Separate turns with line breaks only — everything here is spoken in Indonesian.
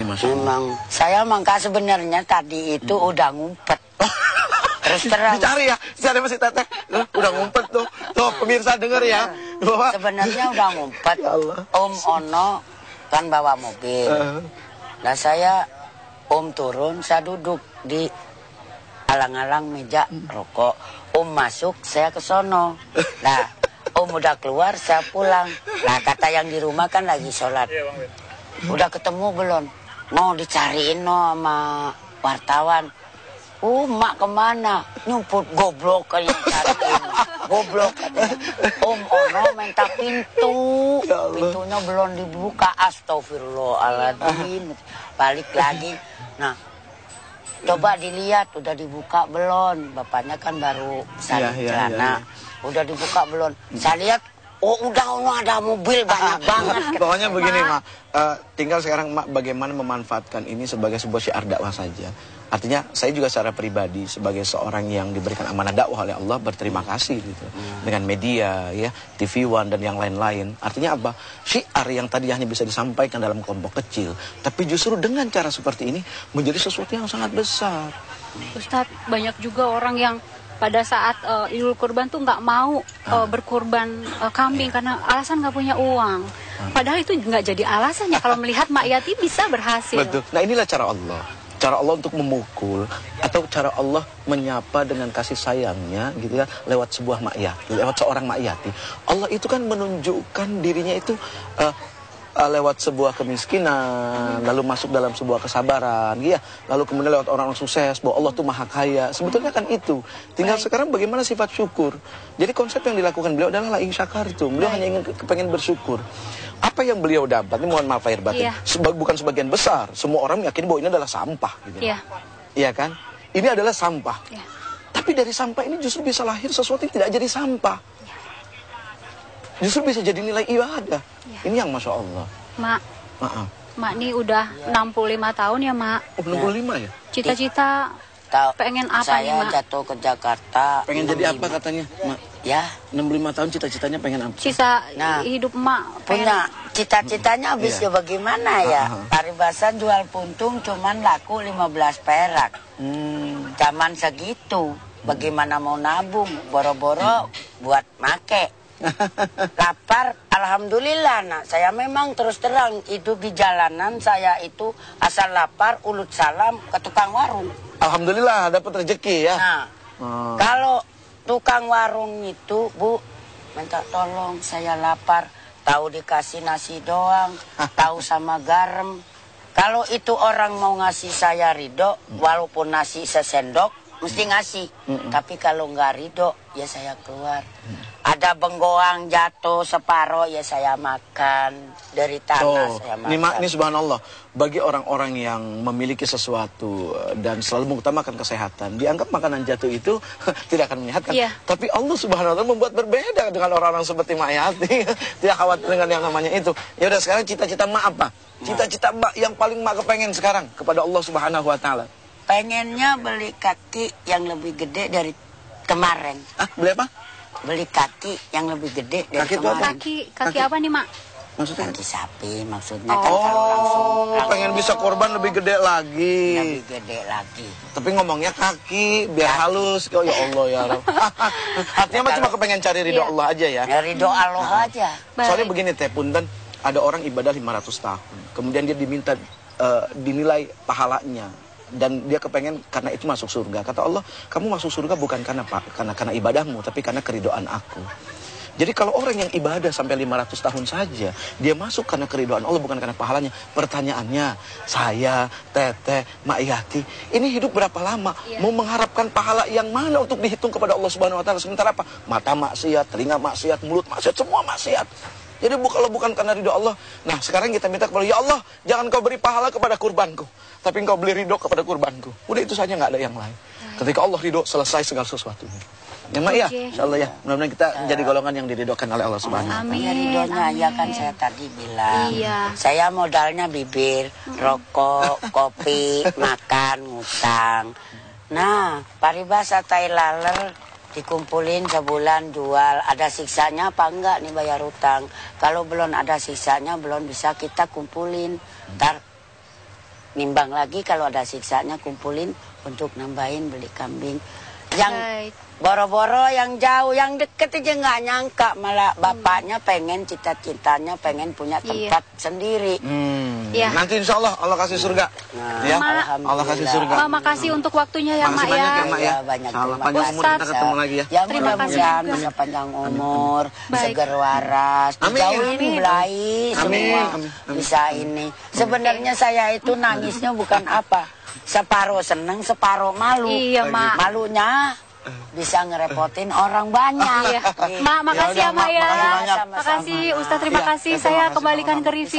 Memang saya mangka sebenarnya tadi itu udah ngumpet. Terus terang.
Dicari ya, dicari masih teteh. Udah ngumpet tuh. Tuh pemirsa denger ya. Bahwa
sebenarnya udah ngumpet.
Ya Allah.
Om Ono kan bawa mobil. Nah saya Om turun, saya duduk di alang-alang meja rokok. Om masuk, saya ke sono. Nah, Om udah keluar, saya pulang. Nah, kata yang di rumah kan lagi sholat. Udah ketemu belum? Mau dicariin no sama wartawan. Mak kemana? Nyumput goblok kan yang cariin. Goblok katanya. Om Ono minta pintu. Pintunya belum dibuka. Astagfirullahaladzim. Balik lagi. Nah, coba dilihat udah dibuka belum? Bapaknya kan baru salin celana. Udah dibuka belum? Saya lihat, oh udah ada mobil banyak banget.
Pokoknya begini Mak, tinggal sekarang Mak bagaimana memanfaatkan ini sebagai sebuah syiar dakwah saja. Artinya saya juga secara pribadi sebagai seorang yang diberikan amanah dakwah oleh Allah berterima kasih gitu. Dengan media ya, TV One dan yang lain-lain. Artinya apa? Syiar yang tadi hanya bisa disampaikan dalam kelompok kecil, tapi justru dengan cara seperti ini menjadi sesuatu yang sangat besar.
Ustadz, banyak juga orang yang pada saat Idul Kurban tuh nggak mau berkurban kambing karena alasan nggak punya uang. Padahal itu nggak jadi alasannya kalau melihat Mak Yati bisa berhasil.
Betul. Nah inilah cara Allah. Cara Allah untuk memukul atau cara Allah menyapa dengan kasih sayangnya gitu ya lewat sebuah Mak Yati, lewat seorang Mak Yati. Allah itu kan menunjukkan dirinya itu lewat sebuah kemiskinan, lalu masuk dalam sebuah kesabaran, ya. Lalu kemudian lewat orang sukses, bahwa Allah tuh maha kaya. Sebetulnya kan itu. Tinggal sekarang bagaimana sifat syukur. Jadi konsep yang dilakukan beliau adalah la in syakartum. Beliau hanya ingin kepengen bersyukur. Apa yang beliau dapat, ini mohon maaf lahir batin, bukan sebagian besar. Semua orang meyakini bahwa ini adalah sampah. Gitu. Iya kan? Ini adalah sampah. Tapi dari sampah ini justru bisa lahir sesuatu yang tidak jadi sampah. Justru bisa jadi nilai ibadah. Ini yang Masya Allah.
Mak, Mak ini udah 65 tahun ya Mak.
Oh 65 ya?
Cita-cita pengen apa nih Mak?
Saya jatuh ke Jakarta.
Pengen jadi apa katanya Mak?
Ya
65 tahun cita-citanya pengen apa?
Sisa hidup Mak
punya cita-citanya habis ya bagaimana ya? Paribasan jual puntung cuman laku 15 perak. Zaman segitu bagaimana mau nabung? Boro-boro buat make. Lapar, alhamdulillah nak. Saya memang terus terang hidup di jalanan. Saya itu asal lapar, ulut salam ke tukang warung.
Alhamdulillah dapat rezeki ya.
Nah, kalau tukang warung itu Bu minta tolong saya lapar, tahu dikasih nasi doang, tahu sama garam. Kalau itu orang mau ngasih saya ridho, walaupun nasi sesendok mesti ngasih. Tapi kalau nggak ridho ya saya keluar. Ada benggoang jatuh separoh ya saya makan dari tanah saya makan.
Ini subhanallah, bagi orang-orang yang memiliki sesuatu dan selalu mengutamakan kesehatan, dianggap makanan jatuh itu tidak akan menyehatkan. Tapi Allah subhanahu wa ta'ala membuat berbeda dengan orang-orang seperti Mak Yati. Tidak khawatir dengan yang namanya itu. Ya udah sekarang cita-cita Mak apa? Cita-cita Mak yang paling Mak kepengen sekarang kepada Allah subhanahu wa ta'ala.
Pengennya beli kaki yang lebih gede dari kemarin.
Beli apa?
Beli kaki yang lebih gede dari kemarin.
Kaki apa nih Mak?
Maksudnya?
Kaki sapi maksudnya kan kalau langsung.
Pengen bisa korban lebih gede lagi.
Lebih gede lagi.
Tapi ngomongnya kaki biar halus. Oh ya Allah ya Rabb. Artinya mah cuma kepengen cari ridho Allah aja ya.
Ya ridho Allah aja.
Soalnya begini Teh Punten, ada orang ibadah 500 tahun. Kemudian dia diminta dinilai pahalanya. Dan dia kepengen karena itu masuk surga. Kata Allah, kamu masuk surga bukan karena ibadahmu, tapi karena keridoan aku. Jadi kalau orang yang ibadah sampai 500 tahun saja, dia masuk karena keridoan Allah, bukan karena pahalanya. Pertanyaannya, saya, Teteh, Mak Yati, ini hidup berapa lama? Mau mengharapkan pahala yang mana untuk dihitung kepada Allah Subhanahu Wa Taala? Sementara apa? Mata maksiat, telinga maksiat, mulut maksiat, semua maksiat. Jadi kalau bukan karena ridho Allah. Nah sekarang kita minta kepada ya Allah, jangan kau beri pahala kepada kurbanku, tapi engkau beri ridho kepada kurbanku. Udah itu saja, nggak ada yang lain. Ketika Allah ridho, selesai segala sesuatunya. Ya Mak ya, insyaallah ya. Mudah-mudahan kita jadi golongan yang diridhokan oleh Allah Subhanahu wa taala.
Ridhonya ya kan saya tadi bilang. Saya modalnya bibir, rokok, kopi, makan, ngutang. Nah, paribasa tai laler dikumpulin sebulan jual, ada siksanya apa enggak nih bayar utang? Kalau belum ada siksanya belum bisa kita kumpulin. Ntar nimbang lagi kalau ada siksanya kumpulin untuk nambahin beli kambing. Yang boro-boro yang jauh, yang deket aja nggak nyangka, malah bapaknya pengen cita-citanya pengen punya tempat sendiri.
Nanti insya Allah Allah kasih surga. Ya, Allah kasih surga.
Ma, makasih untuk waktunya ya, Mak ya.
Mak ya.
Banyak
panjang umur kita ketemu lagi ya.
Ya
Terima kasih
mudah-mudahan
juga.
bisa panjang umur,
Baik.
seger waras, dijauhin belahi semua bisa ini. Sebenarnya saya itu nangisnya bukan apa, separuh seneng, separuh malu.
Iya, Mak.
Malunya bisa ngerepotin orang banyak.
Mak, makasih ya, Mak ya.
Makasih banyak.
Makasih Ustadz, terima kasih. Saya kembalikan ke Rivi.